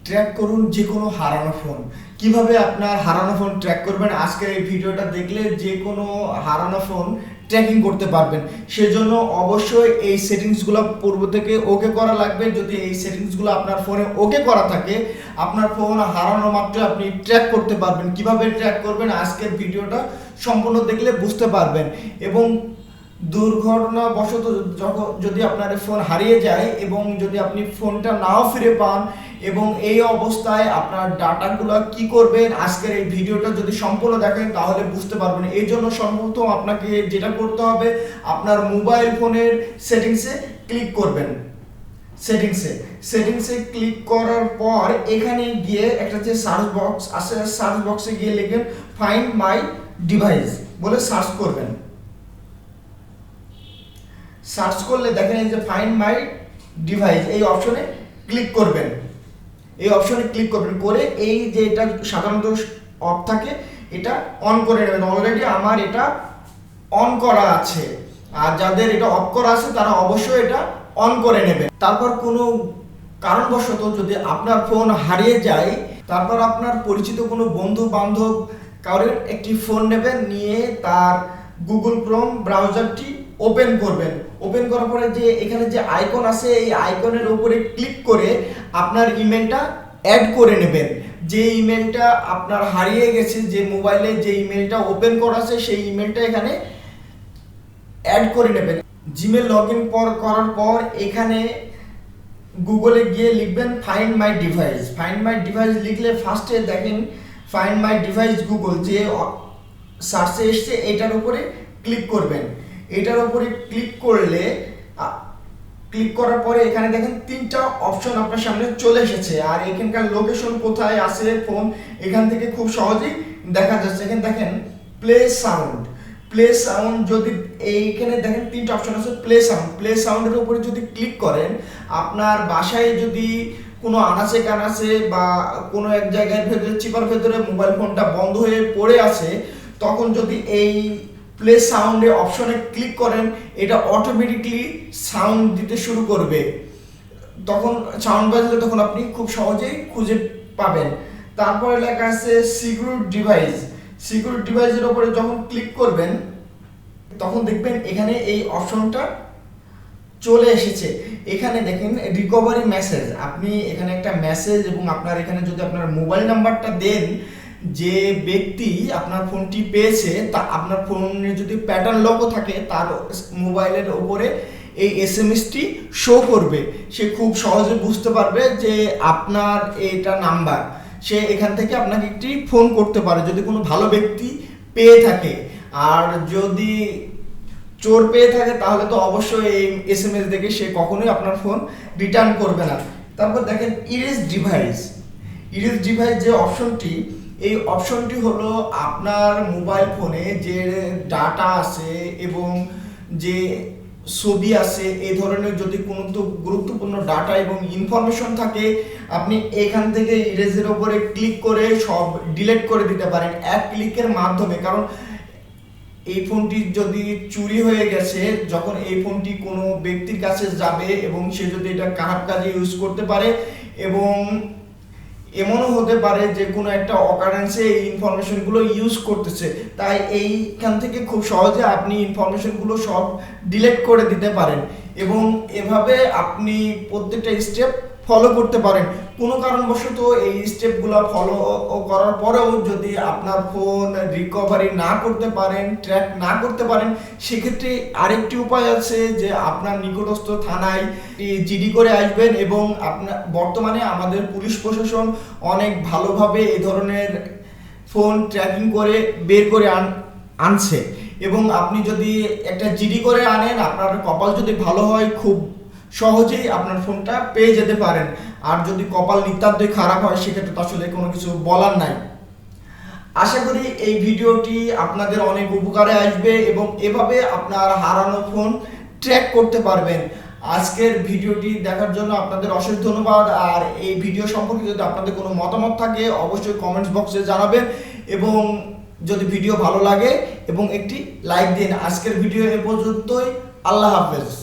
Track করুন যে কোনো হারানো ফোন। কিভাবে আপনার হারানো ফোন ট্র্যাক করবেন, আজকের এই ভিডিওটা দেখলে যে কোনো হারানো ফোন ট্র্যাকিং করতে পারবেন। সেজন্য অবশ্যই এই সেটিংসগুলো পূর্ব থেকে ওকে করা লাগবে। যদি এই সেটিংসগুলো আপনার ফোনে ওকে করা থাকে, আপনার ফোন হারানো মাত্র আপনি ট্র্যাক করতে পারবেন। কিভাবে ট্র্যাক করবেন আজকের ভিডিওটা সম্পূর্ণ দেখলে বুঝতে পারবেন। এবং দুর্ঘটনাবশত যদি আপনার ফোন হারিয়ে যায় এবং যদি আপনি ফোনটা নাও ফিরে পান এবং এই অবস্থায় আপনার ডাটাগুলো কি করবেন, আজকের এই ভিডিওটা যদি সম্পূর্ণ দেখেন তাহলে বুঝতে পারবেন। এই জন্য সর্বপ্রথম আপনাকে যেটা করতে হবে, আপনার মোবাইল ফোনের সেটিংসে ক্লিক করবেন। সেটিংসে ক্লিক করার পর এখানে গিয়ে একটা যে সার্চ বক্স আছে, সার্চ বক্সে গিয়ে লিখবেন ফাইন্ড মাই ডিভাইস বলে সার্চ করবেন। সার্চ করলে দেখেন এই যে ফাইন্ড মাই ডিভাইস এই অপশনে ক্লিক করবেন। করে এই যে এটা সাধারণত অফ থাকে এটা অন করে নেবেন। অলরেডি আমার এটা অন করা আছে, আর যাদের এটা অফ করা আছে তারা অবশ্যই এটা অন করে নেবেন। তারপর কোনো কারণবশত যদি আপনার ফোন হারিয়ে যায়, তারপর আপনার পরিচিত কোনো বন্ধু বান্ধব কারোর একটি ফোন নেবেন, নিয়ে তার গুগল ক্রোম ব্রাউজারটি ওপেন করবেন। ওপেন করার পরে যে এখানে যে আইকন আছে এই আইকনের উপরে ক্লিক করে আপনার ইমেলটা অ্যাড করে নেবেন। যে ইমেলটা আপনার হারিয়ে গেছে, যে মোবাইলে যে ইমেলটা ওপেন করা আছে সেই ইমেলটা এখানে অ্যাড করে নেবেন। জিমেল লগ ইন করার পর এখানে গুগলে গিয়ে লিখবেন ফাইন্ড মাই ডিভাইস লিখলে ফার্স্টে দেখেন ফাইন্ড মাই ডিভাইস গুগল যে সার্চে এসছে এটার উপরে ক্লিক করবেন। এটার উপরে ক্লিক করার পরে এখানে দেখেন তিনটা অপশন আপনার সামনে চলে এসেছে, আর এখানকার লোকেশন কোথায় আছে ফোন এখান থেকে খুব সহজেই দেখা যাচ্ছে। এখানে দেখেন প্লে সাউন্ড যদি এইখানে দেখেন তিনটা অপশন আছে। প্লে সাউন্ডের উপরে যদি ক্লিক করেন, আপনার বাসায় যদি কোনো আনাচে কানাচে বা কোনো এক জায়গায় চিপার ভেতরে মোবাইল ফোনটা বন্ধ হয়ে পড়ে আছে, তখন যদি এই প্লে সাউন্ডে অপশনে ক্লিক করেন এটা অটোমেটিকলি সাউন্ড দিতে শুরু করবে। তখন সাউন্ড বাজলে তখন আপনি খুব সহজেই খুঁজে পাবেন। তারপরে লেখা আছে সিকিউর ডিভাইসের উপরে যখন ক্লিক করবেন তখন দেখবেন এখানে এই অপশনটা চলে এসেছে। এখানে দেখেন রিকভারি মেসেজ, আপনি এখানে একটা মেসেজ এবং আপনার এখানে যদি আপনার মোবাইল নাম্বারটা দেন, যে ব্যক্তি আপনার ফোনটি পেয়েছে তা আপনার ফোনে যদি প্যাটার্ন লকও থাকে তার মোবাইলের ওপরে এই এসএমএসটি শো করবে। সে খুব সহজে বুঝতে পারবে যে আপনার এটা নাম্বার, সে এখান থেকে আপনাকে একটি ফোন করতে পারে যদি কোনো ভালো ব্যক্তি পেয়ে থাকে। আর যদি চোর পেয়ে থাকে তাহলে তো অবশ্যই এই এসএমএস দেখে সে কখনোই আপনার ফোন রিটার্ন করবে না। তারপর দেখেন ইরেজ ডিভাইস যে অপশনটি, এই অপশনটি হলো আপনার মোবাইল ফোনে যে ডাটা আছে এবং যে ছবি আছে এই ধরনের যদি কোনো গুরুত্বপূর্ণ ডাটা এবং ইনফরমেশন থাকে, আপনি এখান থেকে ইরেজের উপরে ক্লিক করে সব ডিলিট করে দিতে পারেন এক ক্লিকের মাধ্যমে। কারণ এই ফোনটি যদি চুরি হয়ে গেছে, যখন এই ফোনটি কোনো ব্যক্তির কাছে যাবে এবং সে যদি এটা খারাপ কাজে ইউজ করতে পারে, এবং এমনও হতে পারে যে কোনো একটা অকারেন্সে এই ইনফরমেশনগুলো ইউজ করতেছে, তাই এইখান থেকে খুব সহজে আপনি ইনফরমেশনগুলো সব ডিলিট করে দিতে পারেন এবং এভাবে আপনি প্রত্যেকটা স্টেপ ফলো করতে পারেন। কোনো কারণবশত এই স্টেপগুলো ফলো করার পরেও যদি আপনার ফোন রিকভারি না করতে পারেন, ট্র্যাক না করতে পারেন, সেক্ষেত্রে আরেকটি উপায় আছে যে আপনার নিকটস্থ থানায় জিডি করে আসবেন। এবং আপনার বর্তমানে আমাদের পুলিশ প্রশাসন অনেক ভালোভাবে এই ধরনের ফোন ট্র্যাকিং করে বের করে আনছে, এবং আপনি যদি একটা জিডি করে আনেন, আপনার কপাল যদি ভালো হয় খুব সহজেই আপনার ফোনটা পেয়ে যেতে পারেন। আর যদি কপাল নিতান্তই খারাপ হয় সেক্ষেত্রে তো আসলে কোনো কিছু বলার নাই। আশা করি এই ভিডিওটি আপনাদের অনেক উপকারে আসবে এবং এভাবে আপনার হারানো ফোন ট্র্যাক করতে পারবেন। আজকের ভিডিওটি দেখার জন্য আপনাদের অশেষ ধন্যবাদ। আর এই ভিডিও সম্পর্কে যদি আপনাদের কোনো মতামত থাকে অবশ্যই কমেন্টস বক্সে জানাবেন, এবং যদি ভিডিও ভালো লাগে এবং একটি লাইক দিন। আজকের ভিডিও এ পর্যন্তই। আল্লাহ হাফেজ।